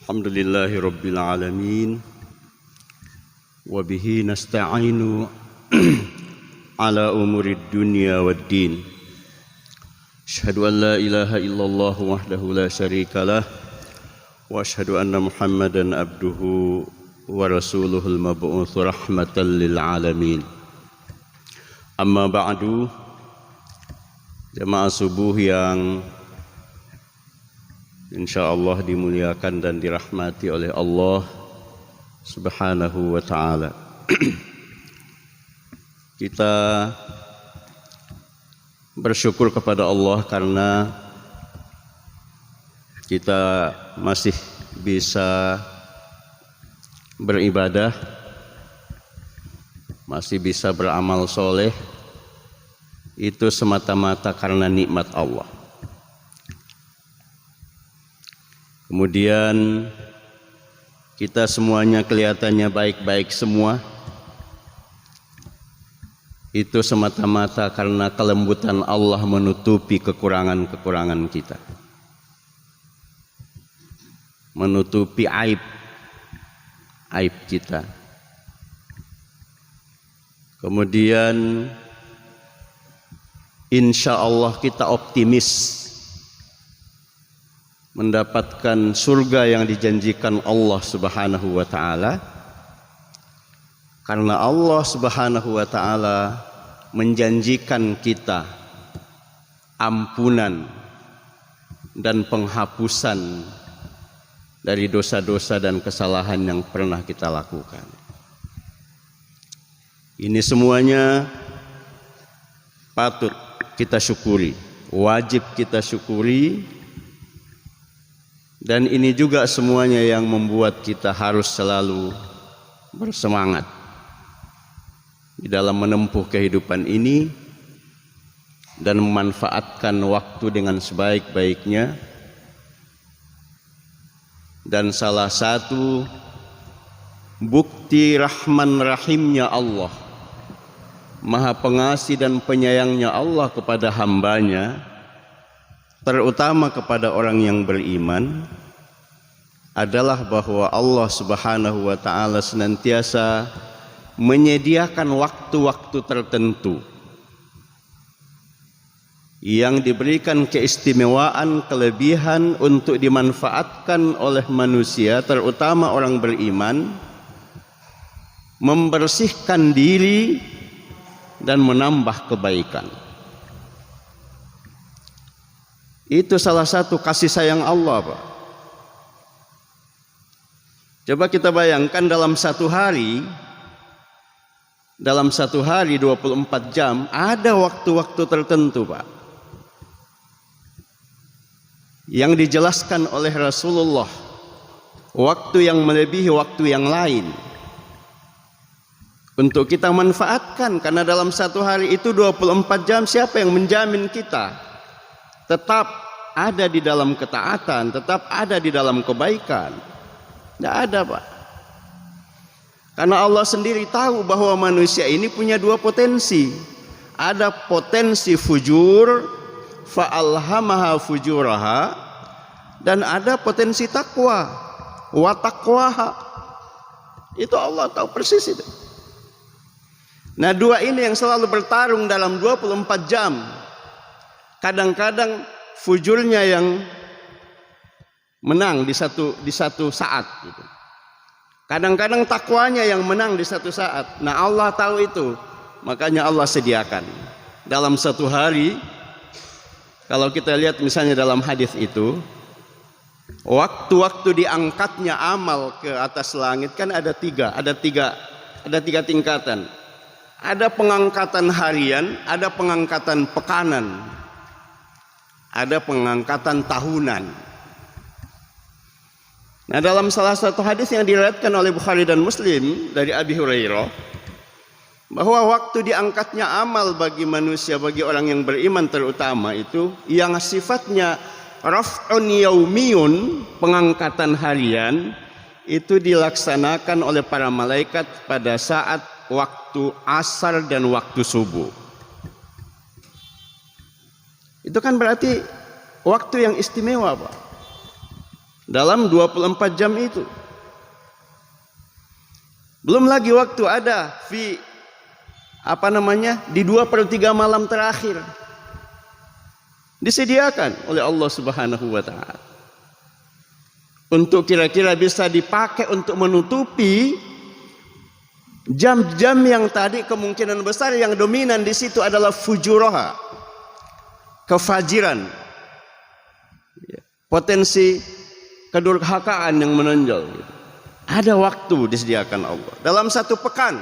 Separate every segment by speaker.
Speaker 1: Alhamdulillahi Rabbil Alamin Wabihi nasta'inu ala umurid dunya waddin. Asyhadu an la ilaha illallah wahdahu la syarikalah wa asyhadu anna Muhammadan abduhu wa rasuluhul mab'utsu rahmatan lil alamin. Amma ba'du, jemaah subuh yang insyaallah dimuliakan dan dirahmati oleh Allah Subhanahu wa ta'ala. Kita bersyukur kepada Allah karena kita masih bisa beribadah, masih bisa beramal soleh. Itu semata-mata karena nikmat Allah. Kemudian kita semuanya kelihatannya baik-baik semua. Itu semata-mata karena kelembutan Allah menutupi kekurangan-kekurangan kita. Menutupi aib kita. Kemudian insya Allah kita optimis mendapatkan surga yang dijanjikan Allah Subhanahu wa ta'ala, karena Allah Subhanahu wa ta'ala menjanjikan kita ampunan dan penghapusan dari dosa-dosa dan kesalahan yang pernah kita lakukan. Ini semuanya patut kita syukuri, wajib kita syukuri. Dan ini juga semuanya yang membuat kita harus selalu bersemangat di dalam menempuh kehidupan ini dan memanfaatkan waktu dengan sebaik-baiknya. Dan salah satu bukti Rahman Rahimnya Allah, Maha Pengasih dan Penyayangnya Allah kepada hambanya, terutama kepada orang yang beriman, adalah bahwa Allah Subhanahu wa ta'ala senantiasa menyediakan waktu-waktu tertentu yang diberikan keistimewaan, kelebihan untuk dimanfaatkan oleh manusia, terutama orang beriman, membersihkan diri dan menambah kebaikan. Itu salah satu kasih sayang Allah, Pak. Coba kita bayangkan dalam satu hari 24 jam ada waktu-waktu tertentu, Pak, yang dijelaskan oleh Rasulullah, waktu yang melebihi waktu yang lain untuk kita manfaatkan. Karena dalam satu hari itu 24 jam, siapa yang menjamin kita tetap ada di dalam ketaatan, tetap ada di dalam kebaikan? Tidak ada, Pak. Karena Allah sendiri tahu bahwa manusia ini punya dua potensi. Ada potensi fujur, fa'alhamaha fujuraha, dan ada potensi takwa, wa taqwaha. Itu Allah tahu persis itu. Nah, dua ini yang selalu bertarung dalam 24 jam. Kadang-kadang fujurnya yang menang di satu saat gitu. Kadang-kadang takwanya yang menang di satu saat. Nah, Allah tahu itu. Makanya Allah sediakan dalam satu hari. Kalau kita lihat misalnya dalam hadis itu, waktu-waktu diangkatnya amal ke atas langit kan ada tiga tingkatan. Ada pengangkatan harian, ada pengangkatan pekanan, ada pengangkatan tahunan. Nah, dalam salah satu hadis yang diriwayatkan oleh Bukhari dan Muslim dari Abi Hurairah, bahwa waktu diangkatnya amal bagi manusia, bagi orang yang beriman terutama, itu yang sifatnya raf'un yaumiyun, pengangkatan harian, itu dilaksanakan oleh para malaikat pada saat waktu asar dan waktu subuh. Itu kan berarti waktu yang istimewa, Pak. dalam 24 jam itu. Belum lagi waktu ada di 2/3 malam terakhir disediakan oleh Allah Subhanahu wa taala untuk kira-kira bisa dipakai untuk menutupi jam-jam yang tadi kemungkinan besar yang dominan di situ adalah fujuraha, kefajiran, potensi kedurhakaan yang menonjol. Ada waktu disediakan Allah dalam 1 pekan.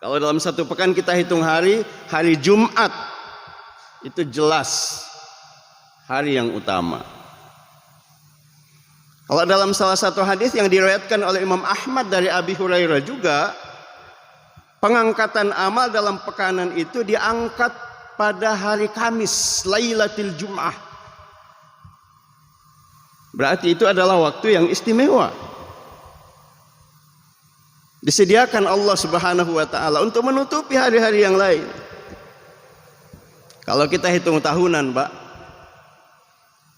Speaker 1: Kalau dalam 1 pekan kita hitung hari Jumat itu jelas hari yang utama. Kalau dalam salah satu hadis yang diriwayatkan oleh Imam Ahmad dari Abi Hurairah juga, pengangkatan amal dalam pekanan itu diangkat pada hari Kamis, Lailatul Jum'ah. Berarti itu adalah waktu yang istimewa. Disediakan Allah Subhanahu wa taala untuk menutupi hari-hari yang lain. Kalau kita hitung tahunan, Pak,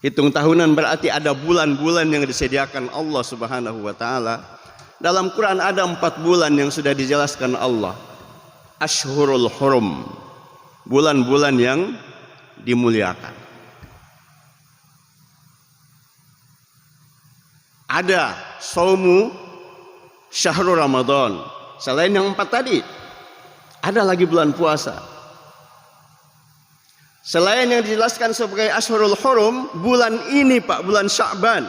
Speaker 1: hitung tahunan berarti ada bulan-bulan yang disediakan Allah Subhanahu wa taala. Dalam Quran ada 4 bulan yang sudah dijelaskan Allah. Ashhurul Hurum, bulan-bulan yang dimuliakan. Ada Saumu Syahrul Ramadan. Selain yang 4 tadi, ada lagi bulan puasa. Selain yang dijelaskan sebagai Ashhurul Hurum, bulan ini Pak, bulan Sya'ban.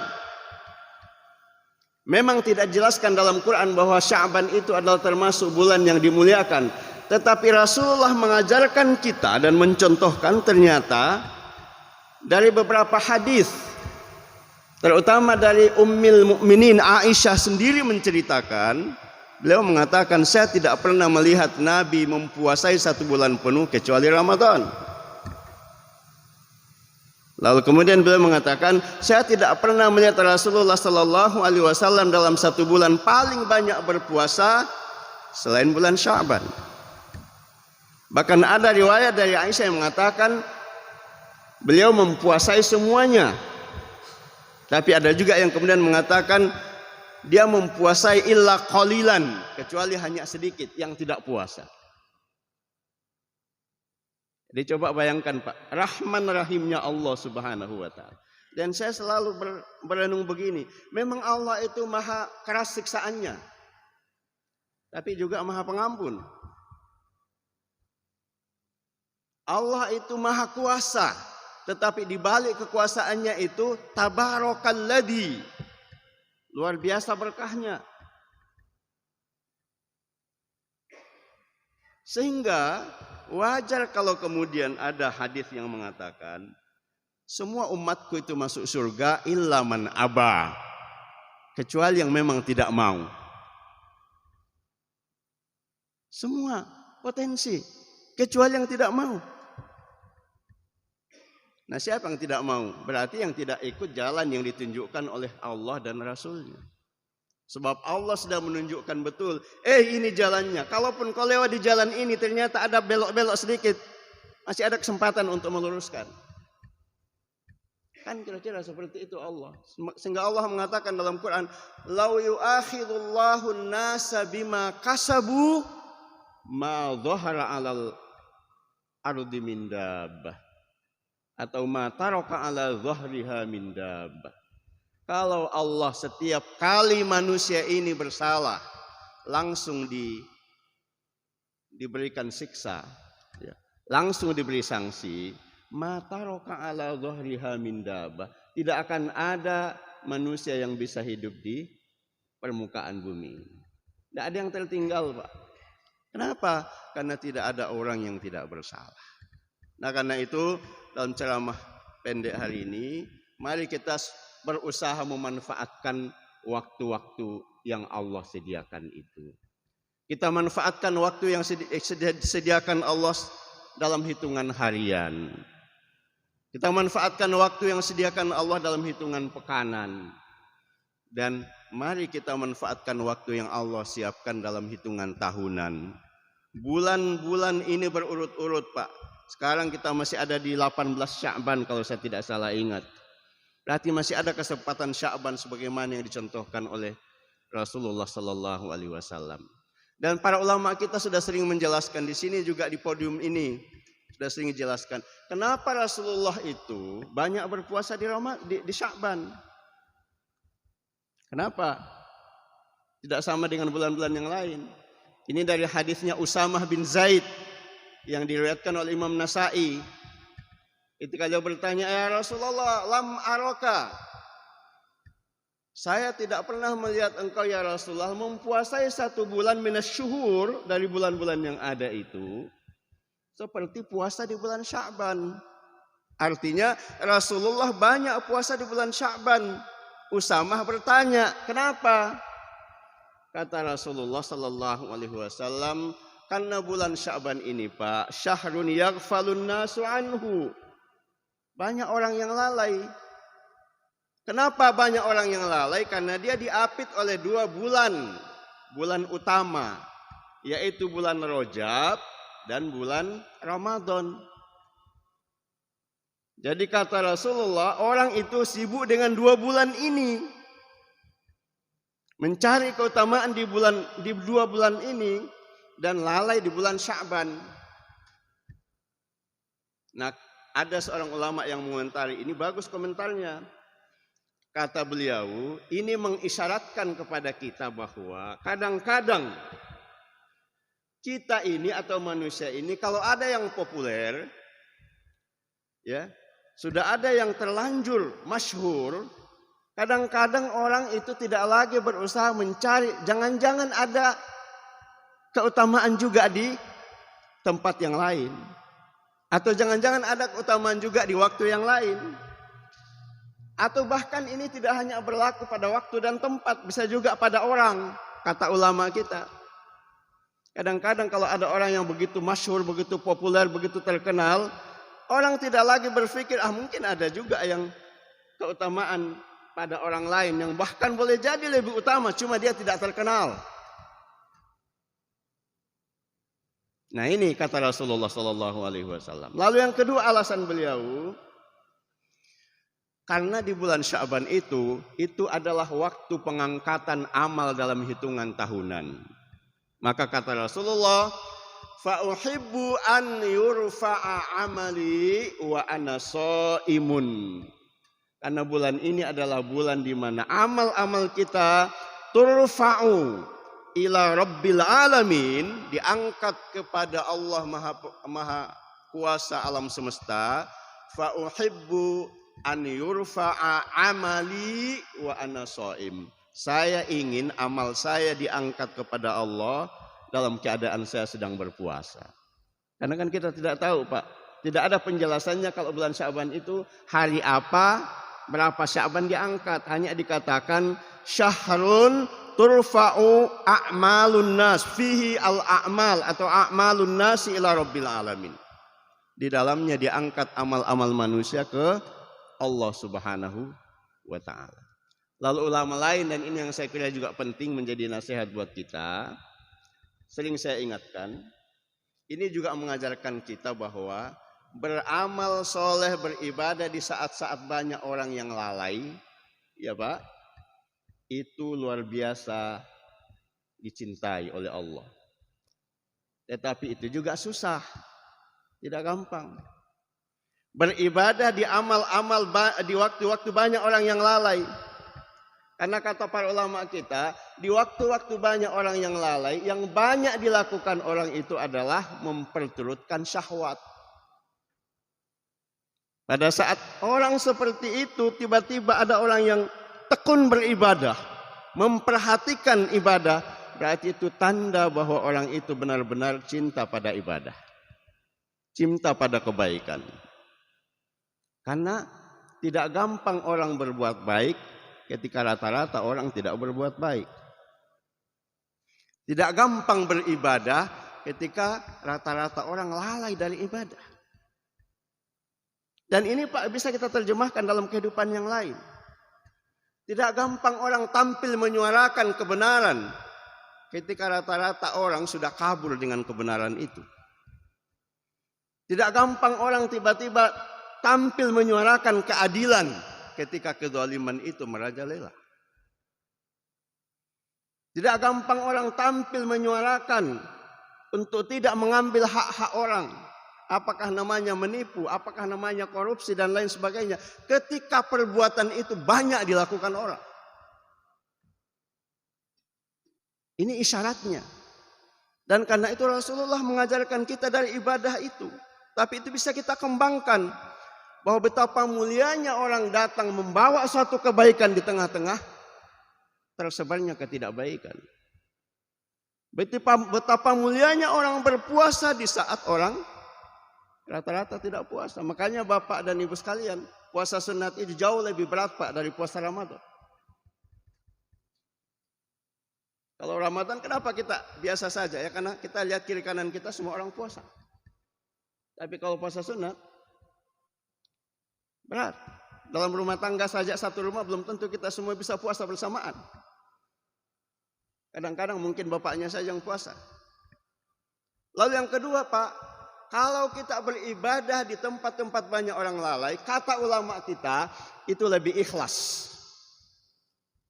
Speaker 1: Memang tidak dijelaskan dalam Quran bahwa Sya'ban itu adalah termasuk bulan yang dimuliakan. Tetapi Rasulullah mengajarkan kita dan mencontohkan ternyata dari beberapa hadis, terutama dari Ummul Mukminin Aisyah sendiri menceritakan, beliau mengatakan, saya tidak pernah melihat Nabi mempuasai 1 bulan penuh kecuali Ramadan. Lalu kemudian beliau mengatakan, saya tidak pernah melihat Rasulullah Sallallahu Alaihi Wasallam dalam 1 bulan paling banyak berpuasa selain bulan Sya'ban. Bahkan ada riwayat dari Aisyah yang mengatakan beliau mempuasai semuanya. Tapi ada juga yang kemudian mengatakan dia mempuasai illa qalilan, kecuali hanya sedikit yang tidak puasa. Jadi coba bayangkan Pak, Rahman Rahimnya Allah Subhanahu wa taala. Dan saya selalu berenung begini, memang Allah itu maha keras siksaannya, tapi juga maha pengampun. Allah itu maha kuasa, tetapi di balik kekuasaannya itu tabarakalladzi, luar biasa berkahnya. Sehingga wajar kalau kemudian ada hadis yang mengatakan semua umatku itu masuk surga illa man aba, kecuali yang memang tidak mau. Semua potensi, kecuali yang tidak mau. Nah, siapa yang tidak mau? Berarti yang tidak ikut jalan yang ditunjukkan oleh Allah dan Rasulnya. Sebab Allah sudah menunjukkan betul, ini jalannya. Kalaupun kau lewat di jalan ini ternyata ada belok-belok sedikit, masih ada kesempatan untuk meluruskan. Kan kira-kira seperti itu Allah. Sehingga Allah mengatakan dalam Quran, "Lau yu'akhidullahu an-nasa bima kasabu ma dhahara 'alal ardi min dabbah." Atau ma taraka 'ala dhahriha min dabbah. Kalau Allah setiap kali manusia ini bersalah langsung diberikan siksa, langsung diberi sanksi, mataroka ala dhahriha min dabbah, tidak akan ada manusia yang bisa hidup di permukaan bumi. Tidak ada yang tertinggal, Pak. Kenapa? Karena tidak ada orang yang tidak bersalah. Nah, karena itu dalam ceramah pendek hari ini, mari kita berusaha memanfaatkan waktu-waktu yang Allah sediakan itu. Kita manfaatkan waktu yang disediakan Allah dalam hitungan harian. Kita manfaatkan waktu yang disediakan Allah dalam hitungan pekanan. Dan mari kita manfaatkan waktu yang Allah siapkan dalam hitungan tahunan. Bulan-bulan ini berurut-urut, Pak. Sekarang kita masih ada di 18 Sya'ban kalau saya tidak salah ingat. Berarti masih ada kesempatan Sya'ban sebagaimana yang dicontohkan oleh Rasulullah sallallahu alaihi wasallam. Dan para ulama kita sudah sering menjelaskan di sini juga di podium ini sudah sering dijelaskan kenapa Rasulullah itu banyak berpuasa di Sya'ban. Kenapa? Tidak sama dengan bulan-bulan yang lain. Ini dari hadisnya Usamah bin Zaid yang diriwayatkan oleh Imam Nasa'i. Ketika dia bertanya, "Ya Rasulullah, lam araka." Saya tidak pernah melihat engkau ya Rasulullah mempuasai 1 bulan minas syuhur dari bulan-bulan yang ada itu seperti puasa di bulan Sya'ban. Artinya Rasulullah banyak puasa di bulan Sya'ban. Usamah bertanya, kenapa? Kata Rasulullah sallallahu alaihi wasallam, karena bulan Sya'ban ini Pak, syahrun yaghfalun nasu anhu. Banyak orang yang lalai. Kenapa banyak orang yang lalai? Karena dia diapit oleh 2 bulan utama, yaitu bulan Rajab dan bulan Ramadan. Jadi kata Rasulullah, orang itu sibuk dengan 2 bulan ini. Mencari keutamaan di 2 bulan ini dan lalai di bulan Sya'ban. Nah, ada seorang ulama yang mengomentari, ini bagus komentarnya. Kata beliau, ini mengisyaratkan kepada kita bahwa kadang-kadang kita ini atau manusia ini kalau ada yang populer, ya, sudah ada yang terlanjur masyhur, kadang-kadang orang itu tidak lagi berusaha mencari, jangan-jangan ada keutamaan juga di tempat yang lain. Atau jangan-jangan ada keutamaan juga di waktu yang lain. Atau bahkan ini tidak hanya berlaku pada waktu dan tempat, bisa juga pada orang, kata ulama kita. Kadang-kadang kalau ada orang yang begitu masyhur, begitu populer, begitu terkenal, orang tidak lagi berpikir, mungkin ada juga yang keutamaan pada orang lain yang bahkan boleh jadi lebih utama, cuma dia tidak terkenal. Nah ini kata Rasulullah sallallahu alaihi wasallam. Lalu yang kedua alasan beliau, karena di bulan Sya'ban itu adalah waktu pengangkatan amal dalam hitungan tahunan. Maka kata Rasulullah, fa uhibbu an yurfa'a amali wa ana shaimun. Karena bulan ini adalah bulan di mana amal-amal kita turfa'u ila rabbil alamin, diangkat kepada Allah Maha Kuasa alam semesta. Fa uhibbu an yurfa'a amali wa ana shaim. Saya ingin amal saya diangkat kepada Allah dalam keadaan saya sedang berpuasa. Karena kan kita tidak tahu Pak, tidak ada penjelasannya kalau bulan Sya'ban itu hari apa, berapa Sya'ban diangkat. Hanya dikatakan syahrun turfa'u a'malun nas fihi al-a'mal atau a'malun nasi ila rabbil alamin. Di dalamnya diangkat amal-amal manusia ke Allah Subhanahu wa ta'ala. Lalu ulama lain, dan ini yang saya kira juga penting menjadi nasihat buat kita, sering saya ingatkan, ini juga mengajarkan kita bahwa beramal soleh, beribadah di saat-saat banyak orang yang lalai, ya Pak, itu luar biasa dicintai oleh Allah. Tetapi itu juga susah, tidak gampang. Beribadah di amal-amal di waktu-waktu banyak orang yang lalai. Karena kata para ulama kita, di waktu-waktu banyak orang yang lalai, yang banyak dilakukan orang itu adalah memperturutkan syahwat. Pada saat orang seperti itu, tiba-tiba ada orang yang tekun beribadah, memperhatikan ibadah, berarti itu tanda bahwa orang itu benar-benar cinta pada ibadah, cinta pada kebaikan. Karena tidak gampang orang berbuat baik ketika rata-rata orang tidak berbuat baik. Tidak gampang beribadah ketika rata-rata orang lalai dari ibadah. Dan ini Pak bisa kita terjemahkan dalam kehidupan yang lain. Tidak gampang orang tampil menyuarakan kebenaran ketika rata-rata orang sudah kabur dengan kebenaran itu. Tidak gampang orang tiba-tiba tampil menyuarakan keadilan ketika kezaliman itu merajalela. Tidak gampang orang tampil menyuarakan untuk tidak mengambil hak-hak orang. Apakah namanya menipu, apakah namanya korupsi dan lain sebagainya. Ketika perbuatan itu banyak dilakukan orang. Ini isyaratnya. Dan karena itu Rasulullah mengajarkan kita dari ibadah itu. Tapi itu bisa kita kembangkan. Bahwa betapa mulianya orang datang membawa suatu kebaikan di tengah-tengah tersebarnya ketidakbaikan. Betapa mulianya orang berpuasa di saat orang rata-rata tidak puasa. Makanya Bapak dan Ibu sekalian, puasa sunat itu jauh lebih berat Pak dari puasa Ramadan. Kalau Ramadan kenapa kita biasa saja ya? Karena kita lihat kiri kanan kita semua orang puasa. Tapi kalau puasa sunat berat. Dalam rumah tangga saja satu rumah belum tentu kita semua bisa puasa bersamaan. Kadang-kadang mungkin bapaknya saja yang puasa. Lalu yang kedua Pak, kalau kita beribadah di tempat-tempat banyak orang lalai, kata ulama kita itu lebih ikhlas.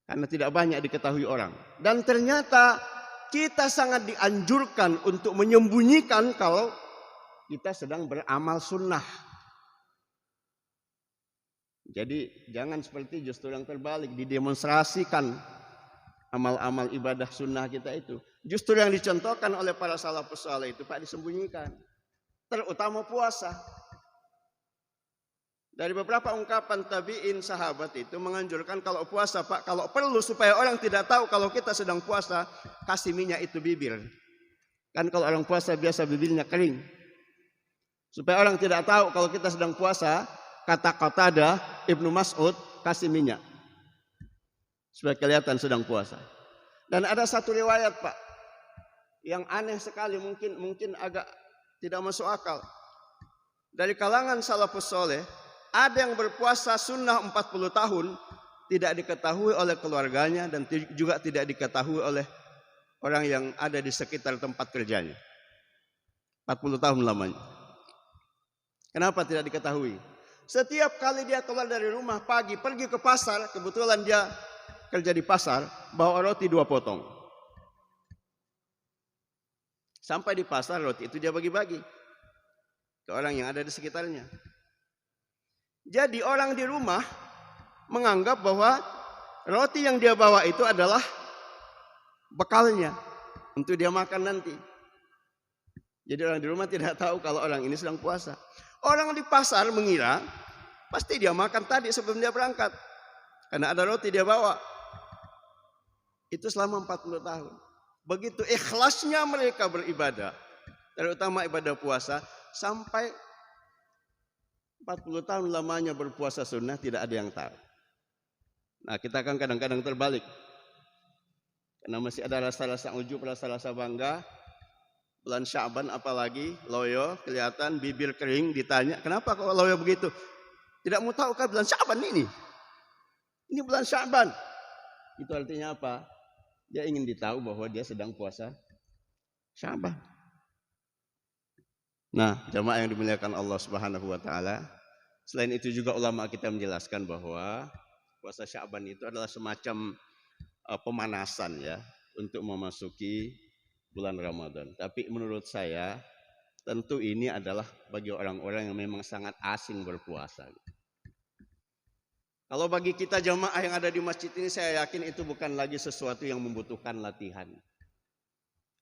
Speaker 1: Karena tidak banyak diketahui orang. Dan ternyata kita sangat dianjurkan untuk menyembunyikan kalau kita sedang beramal sunnah. Jadi jangan seperti justru yang terbalik, didemonstrasikan amal-amal ibadah sunnah kita itu. Justru yang dicontohkan oleh para salafus saleh itu Pak disembunyikan. Terutama puasa. Dari beberapa ungkapan tabi'in sahabat itu menganjurkan kalau puasa Pak, kalau perlu supaya orang tidak tahu kalau kita sedang puasa, kasih minyak itu bibir. Kan kalau orang puasa biasa bibirnya kering. Supaya orang tidak tahu kalau kita sedang puasa, kata Qatadah Ibnu Mas'ud, kasih minyak. Supaya kelihatan sedang puasa. Dan ada satu riwayat Pak, yang aneh sekali, mungkin agak tidak masuk akal. Dari kalangan salafus soleh, ada yang berpuasa sunnah 40 tahun, tidak diketahui oleh keluarganya dan juga tidak diketahui oleh orang yang ada di sekitar tempat kerjanya. 40 tahun lamanya. Kenapa tidak diketahui? Setiap kali dia keluar dari rumah pagi, pergi ke pasar, kebetulan dia kerja di pasar, bawa roti 2 potong. Sampai di pasar roti itu dia bagi-bagi ke orang yang ada di sekitarnya. Jadi orang di rumah menganggap bahwa roti yang dia bawa itu adalah bekalnya untuk dia makan nanti. Jadi orang di rumah tidak tahu kalau orang ini sedang puasa. Orang di pasar mengira pasti dia makan tadi sebelum dia berangkat. Karena ada roti dia bawa. Itu selama 40 tahun. Begitu ikhlasnya mereka beribadah. Terutama ibadah puasa. Sampai 40 tahun lamanya berpuasa sunnah tidak ada yang tahu. Nah kita kan kadang-kadang terbalik. Karena masih ada rasa-rasa ujub, rasa-rasa bangga. Bulan Sya'ban apalagi, loyo, kelihatan bibir kering, ditanya, kenapa kok loyo begitu? Tidak mau tahu kan bulan Sya'ban ini? Ini bulan Sya'ban. Itu artinya apa? Dia ingin ditahu bahwa dia sedang puasa Sya'ban. Nah, jamaah yang dimuliakan Allah Subhanahu wa taala, selain itu juga ulama kita menjelaskan bahwa puasa Sya'ban itu adalah semacam pemanasan ya untuk memasuki bulan Ramadan. Tapi menurut saya tentu ini adalah bagi orang-orang yang memang sangat asing berpuasa. Kalau bagi kita jamaah yang ada di masjid ini, saya yakin itu bukan lagi sesuatu yang membutuhkan latihan.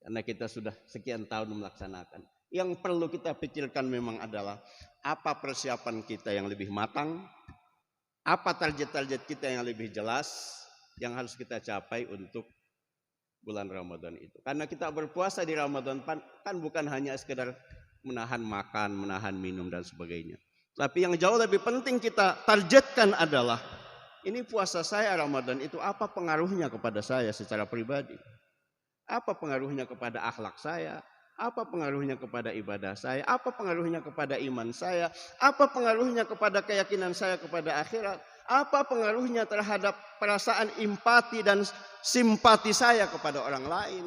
Speaker 1: Karena kita sudah sekian tahun melaksanakan. Yang perlu kita pikirkan memang adalah apa persiapan kita yang lebih matang, apa target-target kita yang lebih jelas, yang harus kita capai untuk bulan Ramadan itu. Karena kita berpuasa di Ramadan kan bukan hanya sekedar menahan makan, menahan minum dan sebagainya. Tapi yang jauh lebih penting kita targetkan adalah ini puasa saya Ramadan itu apa pengaruhnya kepada saya secara pribadi? Apa pengaruhnya kepada akhlak saya? Apa pengaruhnya kepada ibadah saya? Apa pengaruhnya kepada iman saya? Apa pengaruhnya kepada keyakinan saya kepada akhirat? Apa pengaruhnya terhadap perasaan empati dan simpati saya kepada orang lain?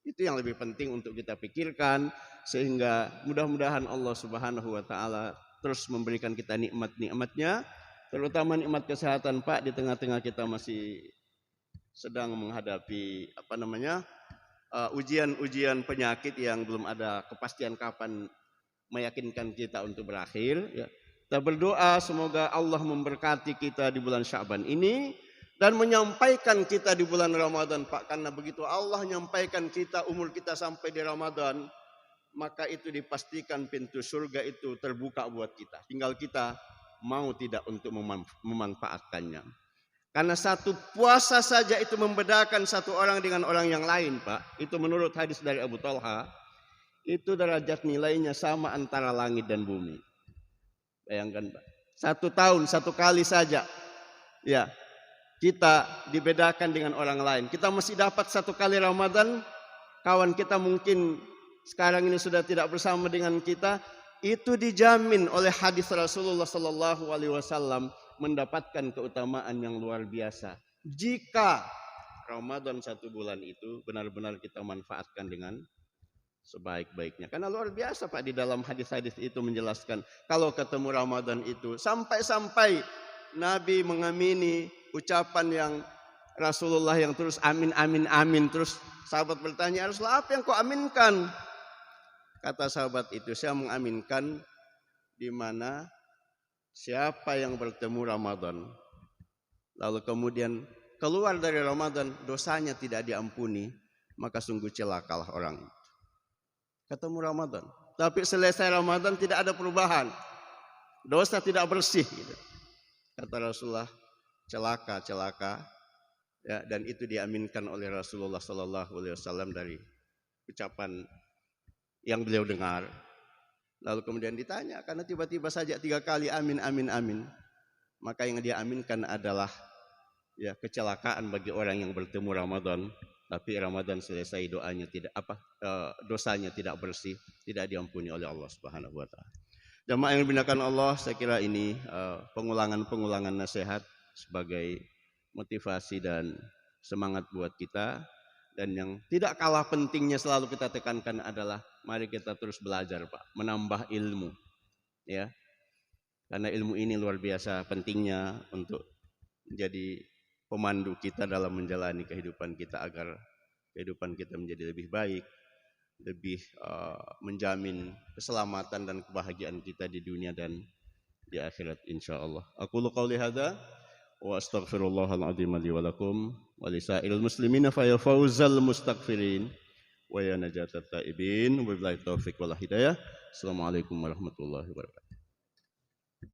Speaker 1: Itu yang lebih penting untuk kita pikirkan, sehingga mudah-mudahan Allah Subhanahu wa taala terus memberikan kita nikmat-nikmatnya terutama nikmat kesehatan Pak, di tengah-tengah kita masih sedang menghadapi ujian-ujian penyakit yang belum ada kepastian kapan meyakinkan kita untuk berakhir. Ya. Kita berdoa semoga Allah memberkati kita di bulan Sya'ban ini dan menyampaikan kita di bulan Ramadan Pak, karena begitu Allah menyampaikan kita, umur kita sampai di Ramadan, maka itu dipastikan pintu surga itu terbuka buat kita. Tinggal kita mau tidak untuk memanfaatkannya. Karena satu puasa saja itu membedakan satu orang dengan orang yang lain Pak. Itu menurut hadis dari Abu Talha, itu derajat nilainya sama antara langit dan bumi. Bayangkan Pak, 1 tahun 1 kali saja ya kita dibedakan dengan orang lain. Kita masih dapat 1 kali Ramadan, kawan kita mungkin sekarang ini sudah tidak bersama dengan kita. Itu dijamin oleh hadis Rasulullah Sallallahu Alaihi Wasallam mendapatkan keutamaan yang luar biasa jika Ramadan 1 bulan itu benar-benar kita manfaatkan dengan sebaik-baiknya. Karena luar biasa Pak, di dalam hadis-hadis itu menjelaskan kalau ketemu Ramadan itu sampai-sampai Nabi mengamini ucapan yang Rasulullah yang terus amin amin amin, terus sahabat bertanya, Rasulullah apa yang kau aminkan? Kata sahabat itu, saya mengaminkan di mana siapa yang bertemu Ramadan lalu kemudian keluar dari Ramadan dosanya tidak diampuni, maka sungguh celakalah orang itu. Ketemu Ramadan, tapi selesai Ramadan tidak ada perubahan, dosa tidak bersih gitu. Kata Rasulullah, celaka ya, dan itu diaminkan oleh Rasulullah Sallallahu Alaihi Wasallam dari ucapan yang beliau dengar. Lalu kemudian ditanya, karena tiba-tiba saja 3 kali amin amin amin, maka yang dia aminkan adalah ya kecelakaan bagi orang yang bertemu Ramadan, tapi Ramadan selesai dosanya tidak bersih, tidak diampuni oleh Allah Subhanahu wa taala. Jamaah yang dimuliakan Allah, saya kira ini pengulangan nasihat sebagai motivasi dan semangat buat kita. Dan yang tidak kalah pentingnya selalu kita tekankan adalah mari kita terus belajar Pak, menambah ilmu ya. Karena ilmu ini luar biasa pentingnya untuk menjadi pemandu kita dalam menjalani kehidupan kita agar kehidupan kita menjadi lebih baik, lebih menjamin keselamatan dan kebahagiaan kita di dunia dan di akhirat insyaallah. Aqulu qouli hadza wa astaghfirullahal azim li wa lakum wa lisairil muslimina fa ya fauzal mustaghfirin wa ya najatat taibin wa billahi taufiq wal hidayah. Assalamualaikum warahmatullahi wabarakatuh.